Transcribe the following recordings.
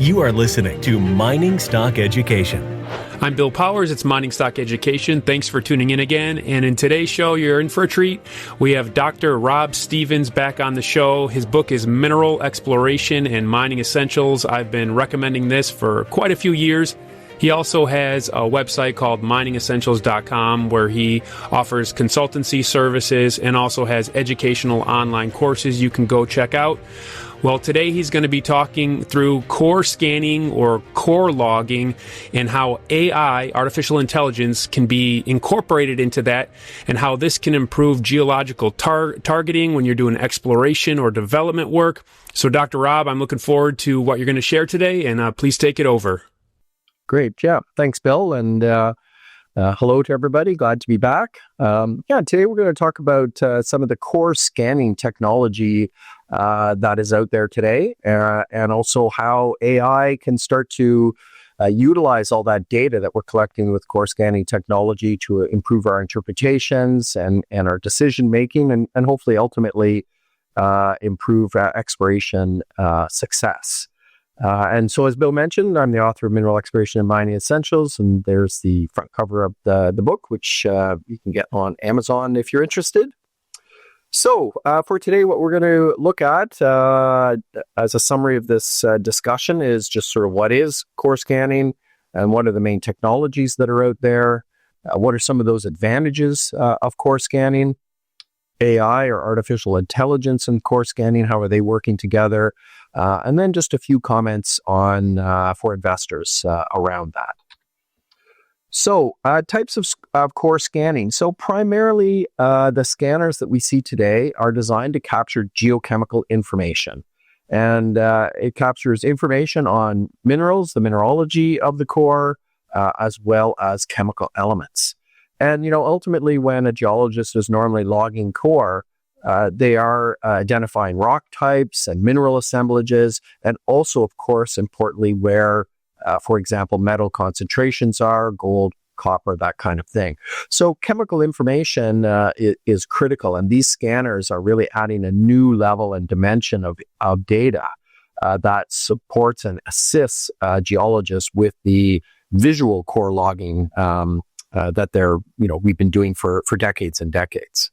You are listening to Mining Stock Education. I'm Bill Powers. It's Mining Stock Education. Thanks for tuning in again. And in today's show, you're in for a treat. We have Dr. Rob Stevens back on the show. His book is Mineral Exploration and Mining Essentials. I've been recommending this for quite a few years. He also has a website called MiningStockEducation.com where he offers consultancy services and also has educational online courses you can go check out. Well, today he's going to be talking through core scanning or core logging and how AI, artificial intelligence, can be incorporated into that and how this can improve geological targeting when you're doing exploration or development work. So, Dr. Rob, I'm looking forward to what you're going to share today, and please take it over. Great. Yeah. Thanks, Bill. And hello to everybody. Glad to be back. Today we're going to talk about some of the core scanning technology that is out there today, and also how AI can start to utilize all that data that we're collecting with core scanning technology to improve our interpretations and our decision making, and hopefully ultimately improve exploration success. And so, as Bill mentioned, I'm the author of Mineral Exploration and Mining Essentials, and there's the front cover of the book, which you can get on Amazon if you're interested. So, for today, what we're going to look at as a summary of this discussion is just sort of what is core scanning and what are the main technologies that are out there. What are some of those advantages of core scanning? AI or artificial intelligence and core scanning, how are they working together? And then just a few comments on for investors around that. So types of core scanning. So primarily the scanners that we see today are designed to capture geochemical information. And it captures information on minerals, the mineralogy of the core, as well as chemical elements. And, ultimately, when a geologist is normally logging core, they are identifying rock types and mineral assemblages, and also, of course, importantly, where, for example, metal concentrations are, gold, copper, that kind of thing. So chemical information is critical, and these scanners are really adding a new level and dimension of data that supports and assists geologists with the visual core logging that we've been doing for decades and decades.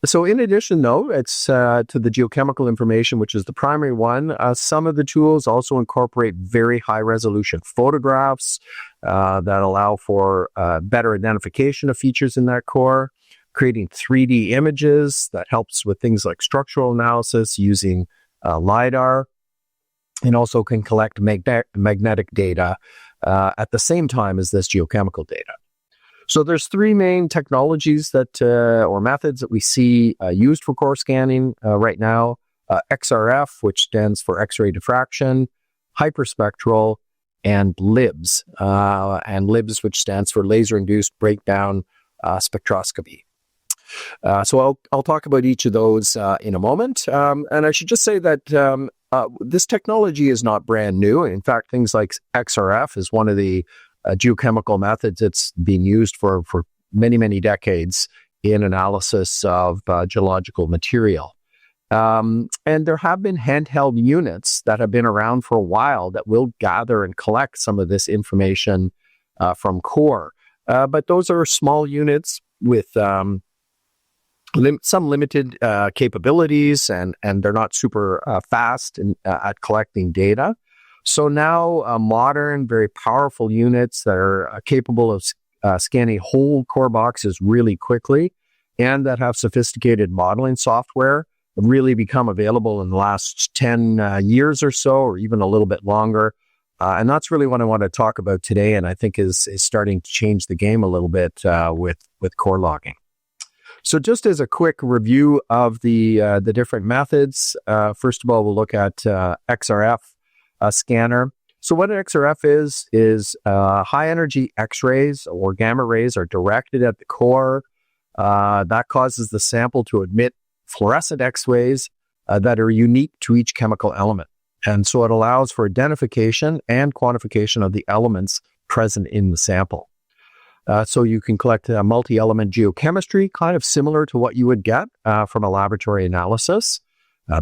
So in addition, though, it's to the geochemical information, which is the primary one, some of the tools also incorporate very high resolution photographs that allow for better identification of features in that core, creating 3D images that helps with things like structural analysis using LIDAR, and also can collect magnetic data at the same time as this geochemical data. So there's three main technologies that or methods that we see used for core scanning right now. XRF, which stands for X-ray diffraction, Hyperspectral, and LIBS. And LIBS, which stands for laser-induced breakdown spectroscopy. So I'll talk about each of those in a moment. And I should just say that this technology is not brand new. In fact, things like XRF is one of the geochemical methods it's being used for many, many decades in analysis of geological material. And there have been handheld units that have been around for a while that will gather and collect some of this information from core. But those are small units with some limited capabilities, and they're not super fast at collecting data. So now modern, very powerful units that are capable of scanning whole core boxes really quickly and that have sophisticated modeling software have really become available in the last 10 years or so, or even a little bit longer. And that's really what I want to talk about today, and I think is starting to change the game a little bit with core logging. So just as a quick review of the different methods, first of all, we'll look at XRF scanner. So what an XRF is high energy X-rays or gamma rays are directed at the core. That causes the sample to emit fluorescent X-rays that are unique to each chemical element. And so it allows for identification and quantification of the elements present in the sample. So you can collect multi-element geochemistry, kind of similar to what you would get from a laboratory analysis,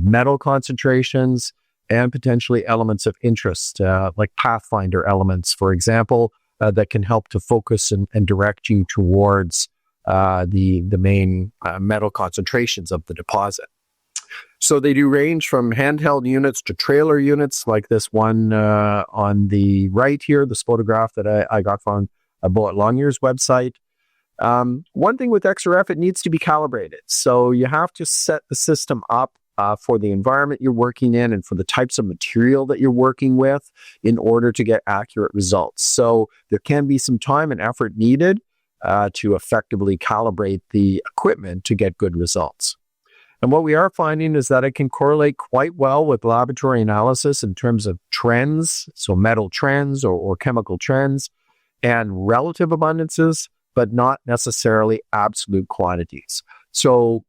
metal concentrations, and potentially elements of interest, like pathfinder elements, for example, that can help to focus and direct you towards the main metal concentrations of the deposit. So they do range from handheld units to trailer units, like this one on the right here, this photograph that I got from Bullet Longyear's website. One thing with XRF, it needs to be calibrated. So you have to set the system up for the environment you're working in and for the types of material that you're working with in order to get accurate results. So there can be some time and effort needed to effectively calibrate the equipment to get good results. And what we are finding is that it can correlate quite well with laboratory analysis in terms of trends, so metal trends or chemical trends, and relative abundances, but not necessarily absolute quantities. So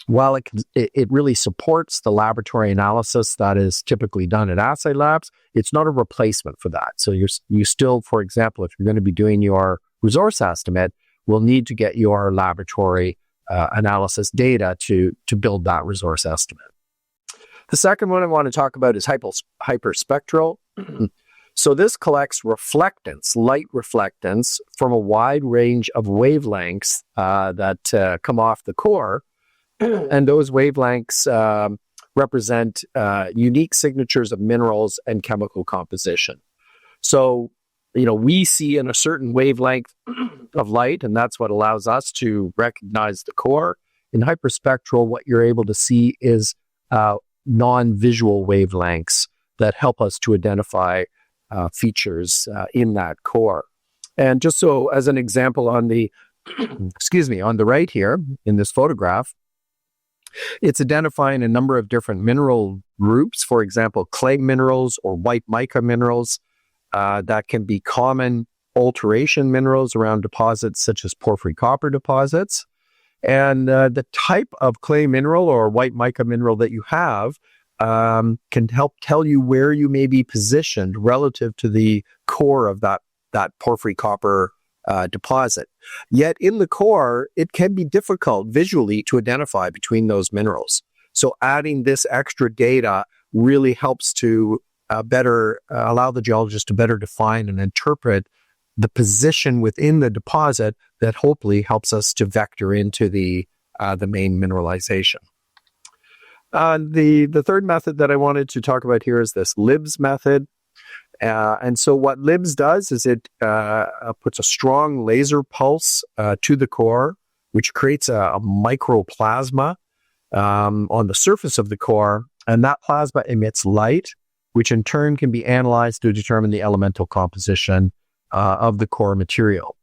while it really supports the laboratory analysis that is typically done at assay labs, it's not a replacement for that. So you still, for example, if you're going to be doing your resource estimate, will need to get your laboratory analysis data to build that resource estimate. The second one I want to talk about is hyperspectral. So this collects reflectance, light reflectance, from a wide range of wavelengths that come off the core. And those wavelengths represent unique signatures of minerals and chemical composition. So, we see in a certain wavelength of light, and that's what allows us to recognize the core. In hyperspectral, what you're able to see is non-visual wavelengths that help us to identify features in that core. And just so as an example on the, on the right here in this photograph, it's identifying a number of different mineral groups, for example, clay minerals or white mica minerals that can be common alteration minerals around deposits such as porphyry copper deposits. And the type of clay mineral or white mica mineral that you have can help tell you where you may be positioned relative to the core of that porphyry copper deposit. Yet in the core, it can be difficult visually to identify between those minerals. So adding this extra data really helps to better allow the geologist to better define and interpret the position within the deposit that hopefully helps us to vector into the main mineralization. The third method that I wanted to talk about here is this LIBS method. And so what LIBS does is it puts a strong laser pulse to the core, which creates a microplasma on the surface of the core. And that plasma emits light, which in turn can be analyzed to determine the elemental composition of the core material.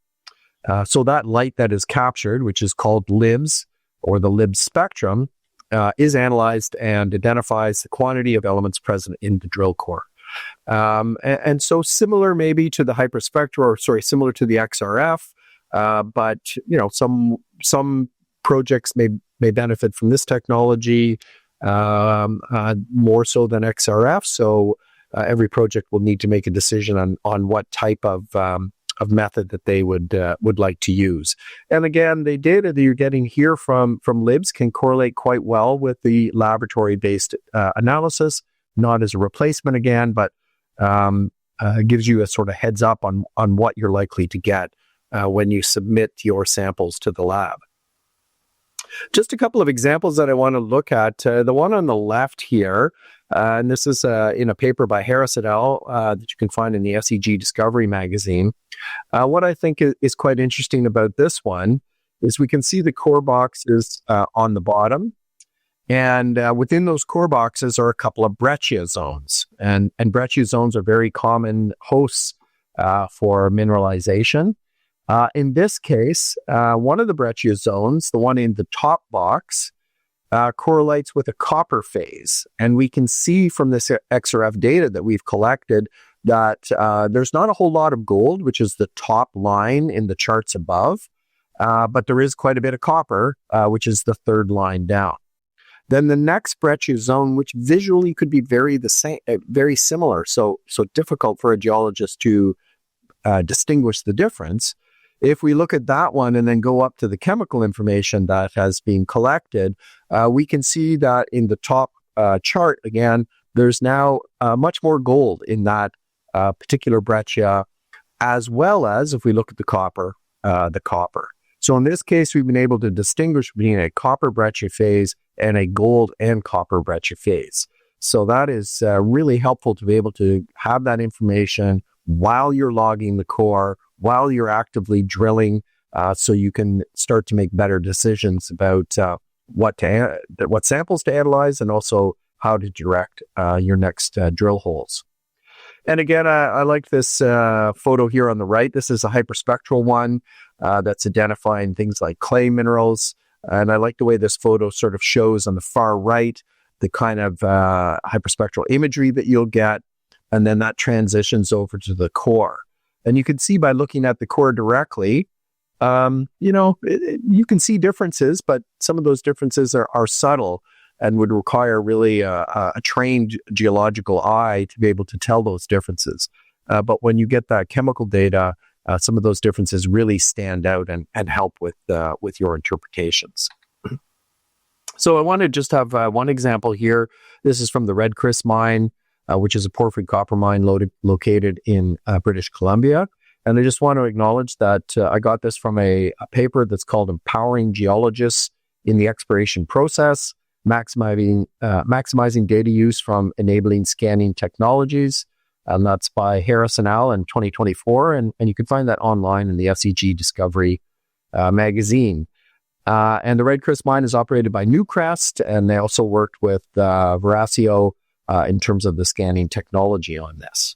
So that light that is captured, which is called LIBS, or the LIBS spectrum, is analyzed and identifies the quantity of elements present in the drill core. And so similar maybe to the similar to the XRF, but some projects may benefit from this technology more so than XRF. So every project will need to make a decision on what type of method that they would like to use. And again, the data that you're getting here from LIBS can correlate quite well with the laboratory-based analysis, not as a replacement again, but gives you a sort of heads up on what you're likely to get when you submit your samples to the lab. Just a couple of examples that I want to look at. The one on the left here, and this is in a paper by Harris et al. That you can find in the SEG Discovery magazine. What I think is quite interesting about this one is we can see the core boxes on the bottom. And within those core boxes are a couple of breccia zones. And breccia zones are very common hosts for mineralization. In this case, one of the breccia zones, the one in the top box, correlates with a copper phase. And we can see from this XRF data that we've collected that there's not a whole lot of gold, which is the top line in the charts above, but there is quite a bit of copper, which is the third line down. Then the next breccia zone, which visually could be very similar, so difficult for a geologist to distinguish the difference. If we look at that one and then go up to the chemical information that has been collected, we can see that in the top chart, again, there's now much more gold in that particular breccia, as well as if we look at the copper. So in this case, we've been able to distinguish between a copper breccia phase and a gold and copper breccia phase. So that is really helpful to be able to have that information while you're logging the core, while you're actively drilling, so you can start to make better decisions about what samples to analyze and also how to direct your next drill holes. And again, I like this photo here on the right. This is a hyperspectral one that's identifying things like clay minerals. And I like the way this photo sort of shows on the far right the kind of hyperspectral imagery that you'll get. And then that transitions over to the core. And you can see by looking at the core directly, you can see differences, but some of those differences are subtle and would require really a trained geological eye to be able to tell those differences. But when you get that chemical data, some of those differences really stand out and help with your interpretations. So I want to just have one example here. This is from the Red Chris mine, which is a porphyry copper mine located in British Columbia. And I just want to acknowledge that I got this from a paper that's called Empowering Geologists in the Exploration Process, Maximizing Data Use from Enabling Scanning Technologies. And that's by Harris and Al in 2024. And you can find that online in the FCG Discovery magazine. And the Red Chris mine is operated by Newcrest, and they also worked with Veracio in terms of the scanning technology on this.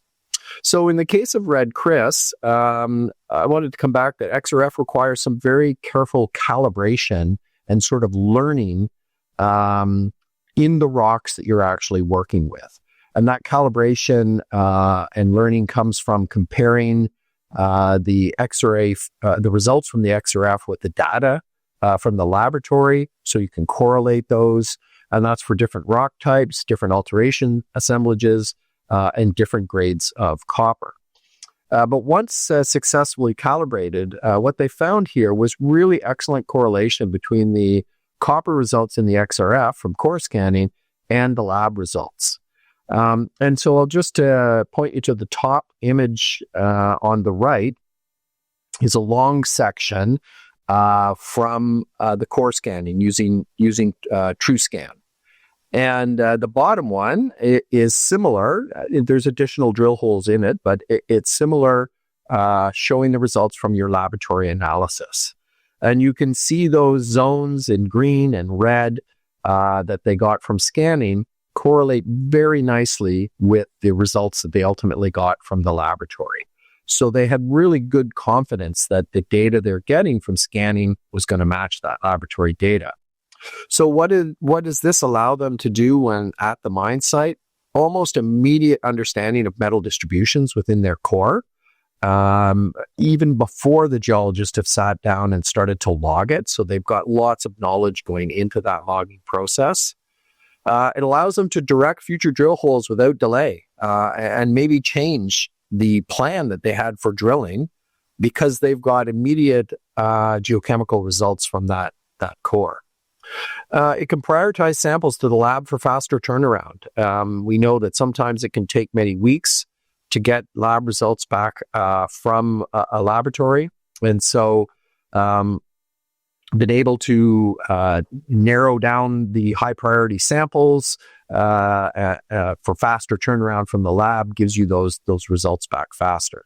So in the case of Red Chris, I wanted to come back that XRF requires some very careful calibration and sort of learning in the rocks that you're actually working with. And that calibration and learning comes from comparing the XRF, the results from the XRF with the data from the laboratory, so you can correlate those. And that's for different rock types, different alteration assemblages, and different grades of copper. But once successfully calibrated, what they found here was really excellent correlation between the copper results in the XRF from core scanning and the lab results. And so I'll just point you to the top image on the right is a long section from the core scanning using TrueScan. And the bottom one is similar. There's additional drill holes in it, but it's similar, showing the results from your laboratory analysis. And you can see those zones in green and red that they got from scanning correlate very nicely with the results that they ultimately got from the laboratory. So they had really good confidence that the data they're getting from scanning was going to match that laboratory data. So what does this allow them to do when at the mine site? Almost immediate understanding of metal distributions within their core, even before the geologists have sat down and started to log it. So they've got lots of knowledge going into that logging process. It allows them to direct future drill holes without delay and maybe change the plan that they had for drilling because they've got immediate geochemical results from that core. It can prioritize samples to the lab for faster turnaround. We know that sometimes it can take many weeks to get lab results back from a laboratory. And so been able to narrow down the high priority samples for faster turnaround from the lab gives you those results back faster.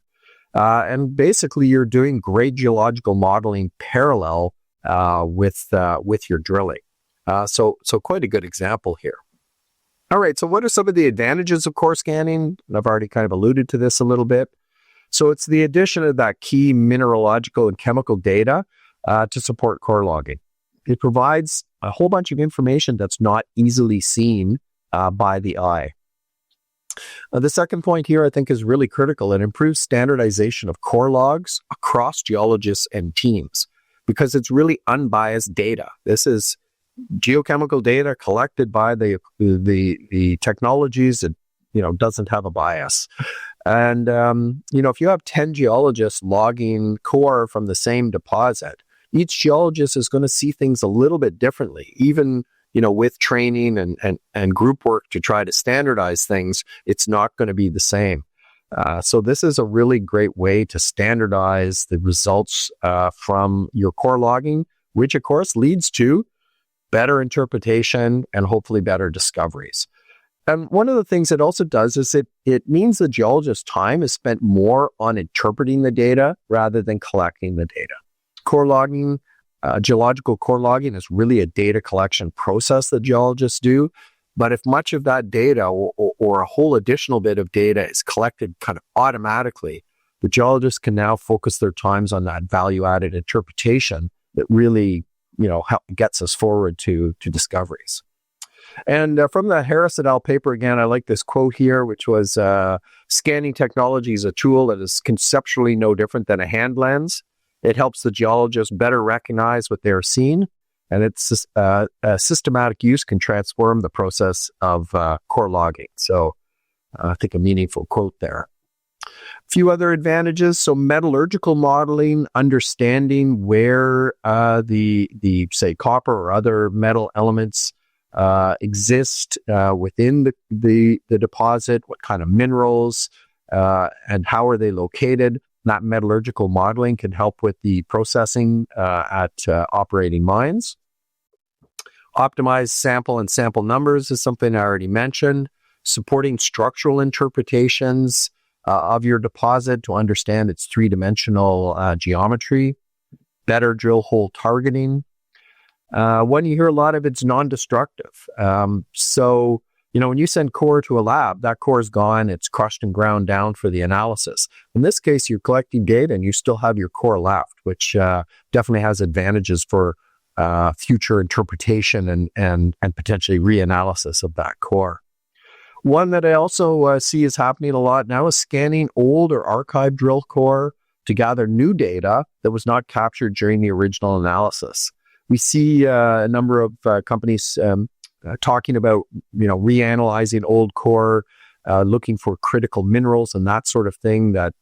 And basically you're doing great geological modeling parallel with your drilling. So quite a good example here. All right, so what are some of the advantages of core scanning? I've already kind of alluded to this a little bit. So it's the addition of that key mineralogical and chemical data to support core logging. It provides a whole bunch of information that's not easily seen by the eye. The second point here I think is really critical. It improves standardization of core logs across geologists and teams because it's really unbiased data. This is geochemical data collected by the technologies that doesn't have a bias. And if you have 10 geologists logging core from the same deposit, each geologist is going to see things a little bit differently, even with training and group work to try to standardize things, it's not going to be the same. So this is a really great way to standardize the results from your core logging, which of course leads to better interpretation and hopefully better discoveries. And one of the things it also does is it means the geologist's time is spent more on interpreting the data rather than collecting the data. Core logging, geological core logging is really a data collection process that geologists do. But if much of that data or a whole additional bit of data is collected kind of automatically, the geologists can now focus their times on that value-added interpretation that really, gets us forward to discoveries. And from the Harris et al. Paper, again, I like this quote here, which was, scanning technology is a tool that is conceptually no different than a hand lens. It helps the geologist better recognize what they're seeing, and its systematic use can transform the process of core logging. So I think a meaningful quote there. A few other advantages. So metallurgical modeling, understanding where the say copper or other metal elements exist within the deposit, what kind of minerals and how are they located. That metallurgical modeling can help with the processing at operating mines. Optimize sample and sample numbers is something I already mentioned. Supporting structural interpretations of your deposit to understand its three-dimensional geometry. Better drill hole targeting. One you hear a lot of, it's non-destructive. So, when you send core to a lab, that core is gone, it's crushed and ground down for the analysis. In this case, you're collecting data and you still have your core left, which definitely has advantages for future interpretation and potentially reanalysis of that core. One that I also see is happening a lot now is scanning old or archived drill core to gather new data that was not captured during the original analysis. We see a number of companies talking about, reanalyzing old core, looking for critical minerals and that sort of thing that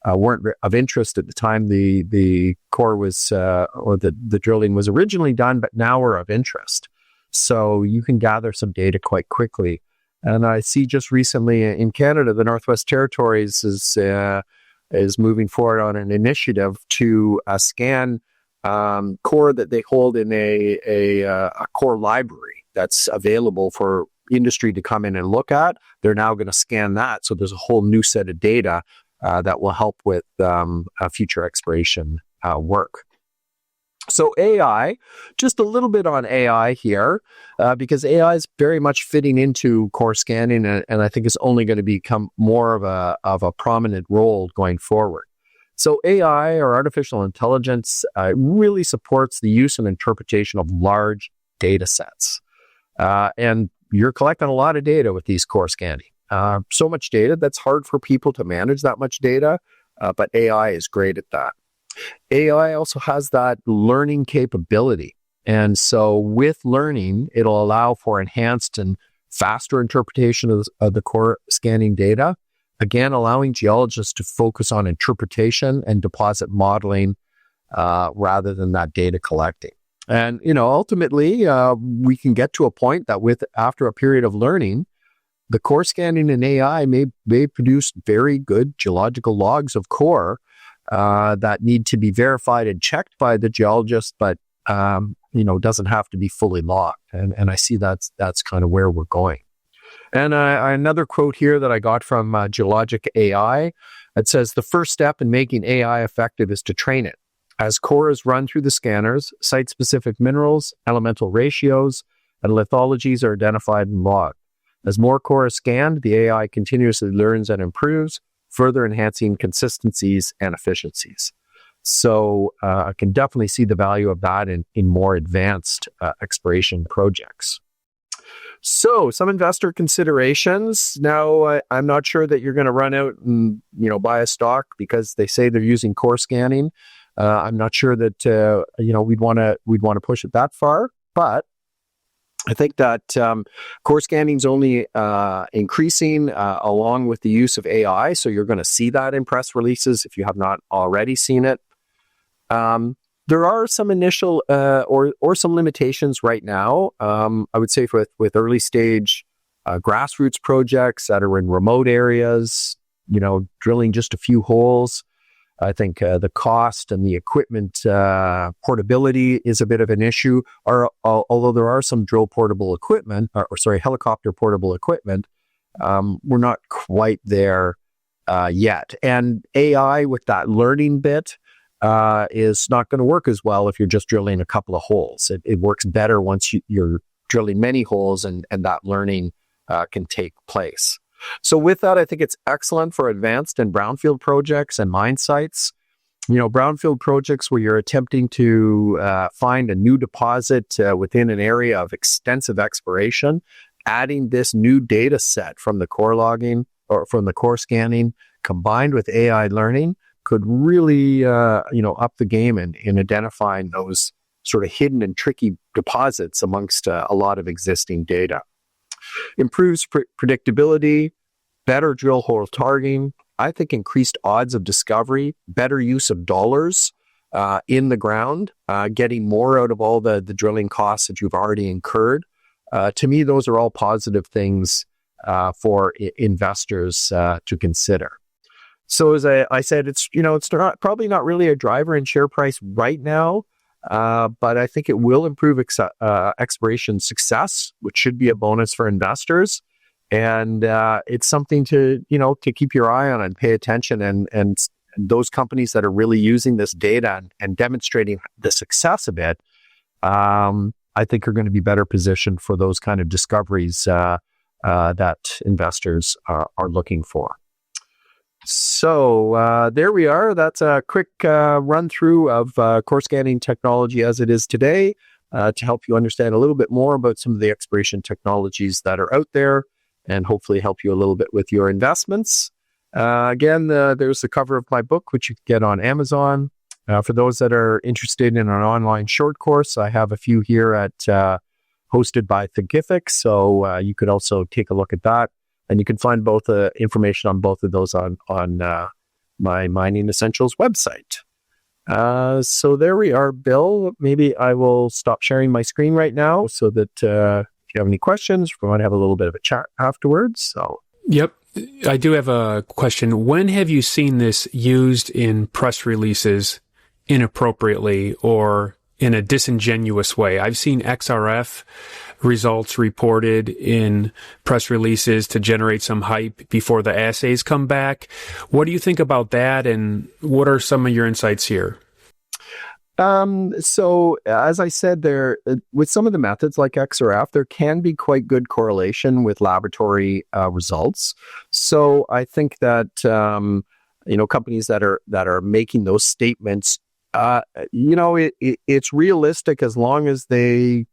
weren't of interest at the time the core was or the drilling was originally done, but now are of interest. So you can gather some data quite quickly. And I see just recently in Canada, the Northwest Territories is moving forward on an initiative to scan core that they hold in a core library that's available for industry to come in and look at. They're now going to scan that. So there's a whole new set of data that will help with future exploration work. So AI, just a little bit on AI here, because AI is very much fitting into core scanning, and I think it's only going to become more of a prominent role going forward. So AI, or artificial intelligence, really supports the use and interpretation of large data sets. And you're collecting a lot of data with these core scanning. So much data that's hard for people to manage that much data, but AI is great at that. AI also has that learning capability. And so with learning, it'll allow for enhanced and faster interpretation of the core scanning data. Again, allowing geologists to focus on interpretation and deposit modeling rather than that data collecting. And, ultimately, we can get to a point that after a period of learning, the core scanning in AI may produce very good geological logs of core that need to be verified and checked by the geologist, but doesn't have to be fully logged. And I see that's kind of where we're going. And another quote here that I got from Geologic AI, it says, the first step in making AI effective is to train it. As core is run through the scanners, site-specific minerals, elemental ratios, and lithologies are identified and logged. As more core is scanned, the AI continuously learns and improves, further enhancing consistencies and efficiencies. So I can definitely see the value of that in more advanced exploration projects. So some investor considerations. Now, I'm not sure that you're going to run out and buy a stock because they say they're using core scanning. I'm not sure that we'd want to push it that far, but I think that core scanning is only increasing along with the use of AI. So you're going to see that in press releases if you have not already seen it. There are some initial or some limitations right now. I would say with early stage grassroots projects that are in remote areas, drilling just a few holes. I think the cost and the equipment portability is a bit of an issue. Although there are some drill portable equipment, helicopter portable equipment, we're not quite there yet. And AI with that learning bit is not going to work as well if you're just drilling a couple of holes. It works better once you're drilling many holes and that learning can take place. So with that, I think it's excellent for advanced and brownfield projects and mine sites. Brownfield projects where you're attempting to find a new deposit within an area of extensive exploration, adding this new data set from the core logging or from the core scanning combined with AI learning could really, up the game in identifying those sort of hidden and tricky deposits amongst a lot of existing data. Improves predictability, better drill hole targeting, I think increased odds of discovery, better use of dollars in the ground, getting more out of all the drilling costs that you've already incurred. To me, those are all positive things for investors to consider. So as I said, it's probably not really a driver in share price right now, but I think it will improve exploration success, which should be a bonus for investors. And it's something to keep your eye on and pay attention. And those companies that are really using this data and demonstrating the success of it, I think are going to be better positioned for those kind of discoveries that investors are looking for. So there we are. That's a quick run through of core scanning technology as it is today to help you understand a little bit more about some of the exploration technologies that are out there and hopefully help you a little bit with your investments. Again, there's the cover of my book, which you can get on Amazon. For those that are interested in an online short course, I have a few here at hosted by Thinkific, so you could also take a look at that. And you can find both information on both of those on my Mining Essentials website. So there we are, Bill. Maybe I will stop sharing my screen right now so that if you have any questions, we might have a little bit of a chat afterwards. So. Yep. I do have a question. When have you seen this used in press releases inappropriately or in a disingenuous way? I've seen XRF results reported in press releases to generate some hype before the assays come back. What do you think about that, and what are some of your insights here? So as I said, there with some of the methods like XRF, there can be quite good correlation with laboratory results. So I think that companies that are making those statements, it's realistic as long as they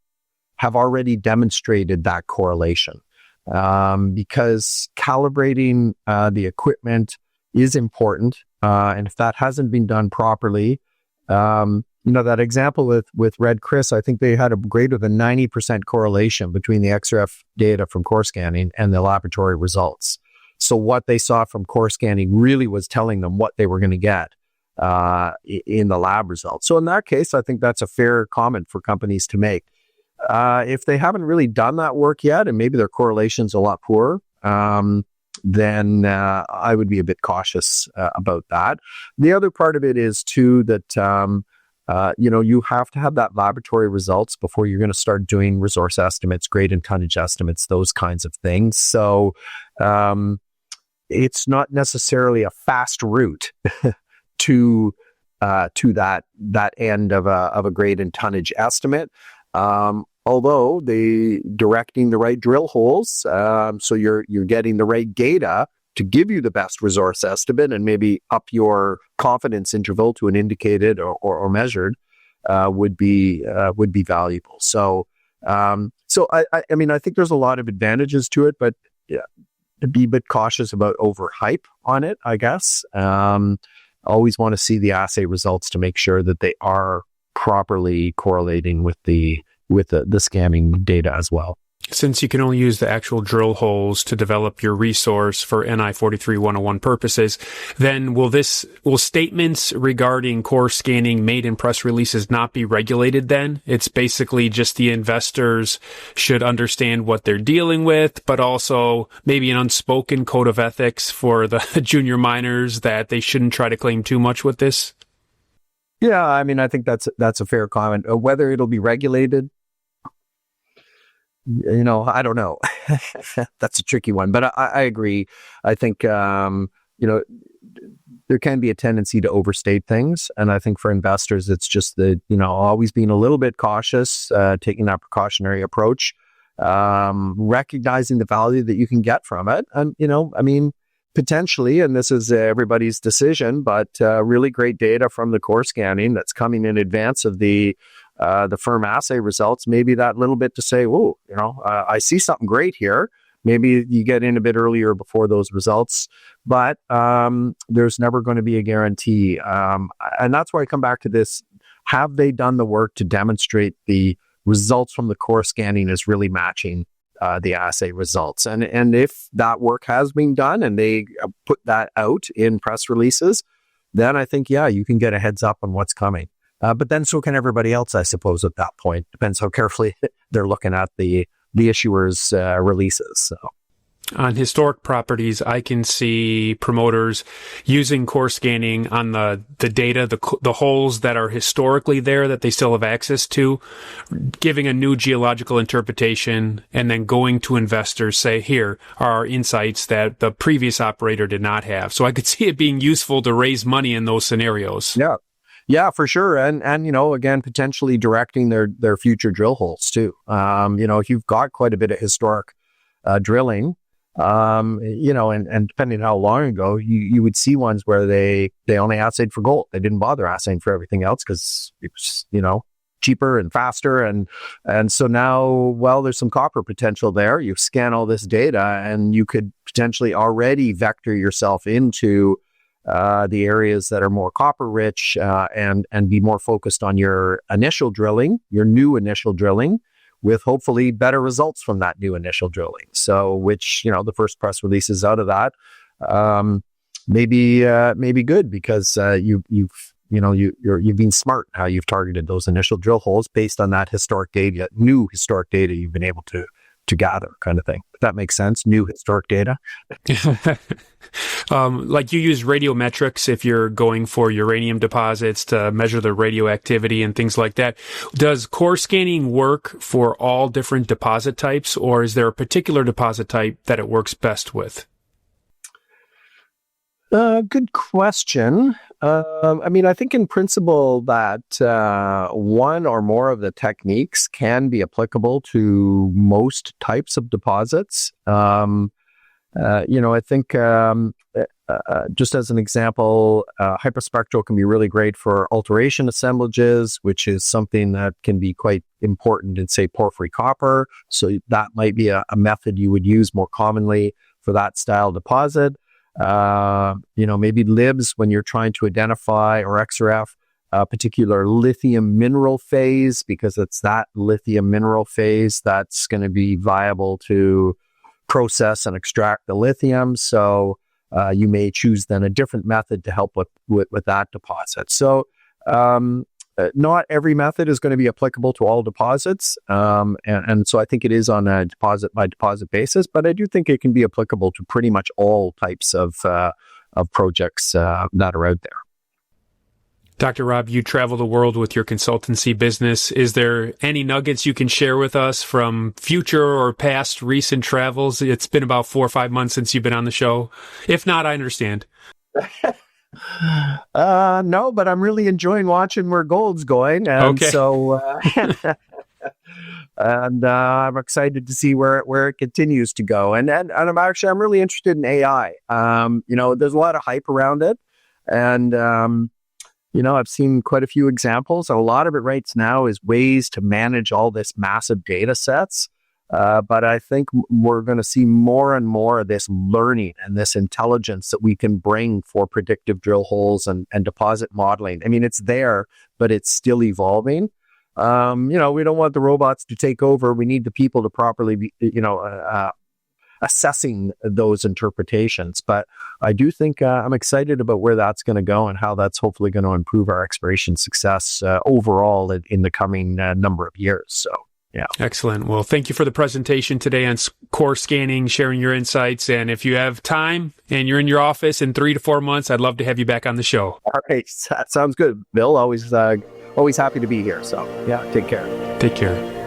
have already demonstrated that correlation, because calibrating the equipment is important, and if that hasn't been done properly. That example with Red Chris, I think they had a greater than 90% correlation between the XRF data from core scanning and the laboratory results. So what they saw from core scanning really was telling them what they were going to get in the lab results. So in that case, I think that's a fair comment for companies to make. If they haven't really done that work yet, and maybe their correlation's a lot poorer, then I would be a bit cautious about that. The other part of it is too that you have to have that laboratory results before you're going to start doing resource estimates, grade and tonnage estimates, those kinds of things. So it's not necessarily a fast route to that end of a grade and tonnage estimate. Although they directing the right drill holes, so you're getting the right data to give you the best resource estimate and maybe up your confidence interval to an indicated or measured would be valuable. So I think there's a lot of advantages to it, but to be a bit cautious about overhype on it, I guess. Always want to see the assay results to make sure that they are properly correlating with the scanning data as well. Since you can only use the actual drill holes to develop your resource for NI 43-101 purposes, then will statements regarding core scanning made in press releases not be regulated then? It's basically just the investors should understand what they're dealing with, but also maybe an unspoken code of ethics for the junior miners that they shouldn't try to claim too much with this? Yeah, I mean, I think that's a fair comment. Whether it'll be regulated, I don't know. That's a tricky one, but I agree. I think, there can be a tendency to overstate things. And I think for investors, it's just always being a little bit cautious, taking that precautionary approach, recognizing the value that you can get from it. And, potentially, and this is everybody's decision, but really great data from the core scanning that's coming in advance of the firm assay results, maybe that little bit to say, whoa, I see something great here. Maybe you get in a bit earlier before those results, but there's never going to be a guarantee. And that's why I come back to this. Have they done the work to demonstrate the results from the core scanning is really matching the assay results? And if that work has been done and they put that out in press releases, then I think, you can get a heads up on what's coming. But then so can everybody else, I suppose, at that point. Depends how carefully they're looking at the issuer's releases. So. On historic properties, I can see promoters using core scanning on the data, the holes that are historically there that they still have access to, giving a new geological interpretation, and then going to investors, say, here are our insights that the previous operator did not have. So I could see it being useful to raise money in those scenarios. Yeah. Yeah, for sure. And again, potentially directing their future drill holes too. If you've got quite a bit of historic drilling, and depending on how long ago, you would see ones where they only assayed for gold. They didn't bother assaying for everything else because it was, cheaper and faster. And so now, there's some copper potential there. You scan all this data and you could potentially already vector yourself into the areas that are more copper rich, and be more focused on your new initial drilling, with hopefully better results from that new initial drilling. So, which the first press releases out of that may be good because you've been smart how you've targeted those initial drill holes based on that new historic data you've been able to gather, kind of thing. If that makes sense, new historic data. Like you use radiometrics if you're going for uranium deposits to measure the radioactivity and things like that. Does core scanning work for all different deposit types, or is there a particular deposit type that it works best with? Good question. I think in principle that one or more of the techniques can be applicable to most types of deposits. I think just as an example, hyperspectral can be really great for alteration assemblages, which is something that can be quite important in, say, porphyry copper. So that might be a method you would use more commonly for that style deposit. Maybe LIBS when you're trying to identify, or XRF, a particular lithium mineral phase, because it's that lithium mineral phase that's going to be viable to process and extract the lithium. So you may choose then a different method to help with that deposit. So not every method is going to be applicable to all deposits. And so I think it is on a deposit by deposit basis, but I do think it can be applicable to pretty much all types of projects that are out there. Dr. Rob, you travel the world with your consultancy business. Is there any nuggets you can share with us from future or past recent travels? It's been about 4 or 5 months since you've been on the show. If not, I understand. No, but I'm really enjoying watching where gold's going. And okay. So, I'm excited to see where it continues to go. And I'm really interested in AI. There's a lot of hype around it, and I've seen quite a few examples. A lot of it right now is ways to manage all this massive data sets. But I think we're going to see more and more of this learning and this intelligence that we can bring for predictive drill holes and deposit modeling. I mean, it's there, but it's still evolving. We don't want the robots to take over. We need the people to properly be, assessing those interpretations. But I do think I'm excited about where that's going to go and how that's hopefully going to improve our exploration success overall in the coming number of years. So, yeah. Excellent. Well, thank you for the presentation today on core scanning, sharing your insights. And if you have time and you're in your office in 3 to 4 months, I'd love to have you back on the show. All right. That sounds good, Bill. Always happy to be here. So, yeah, take care. Take care.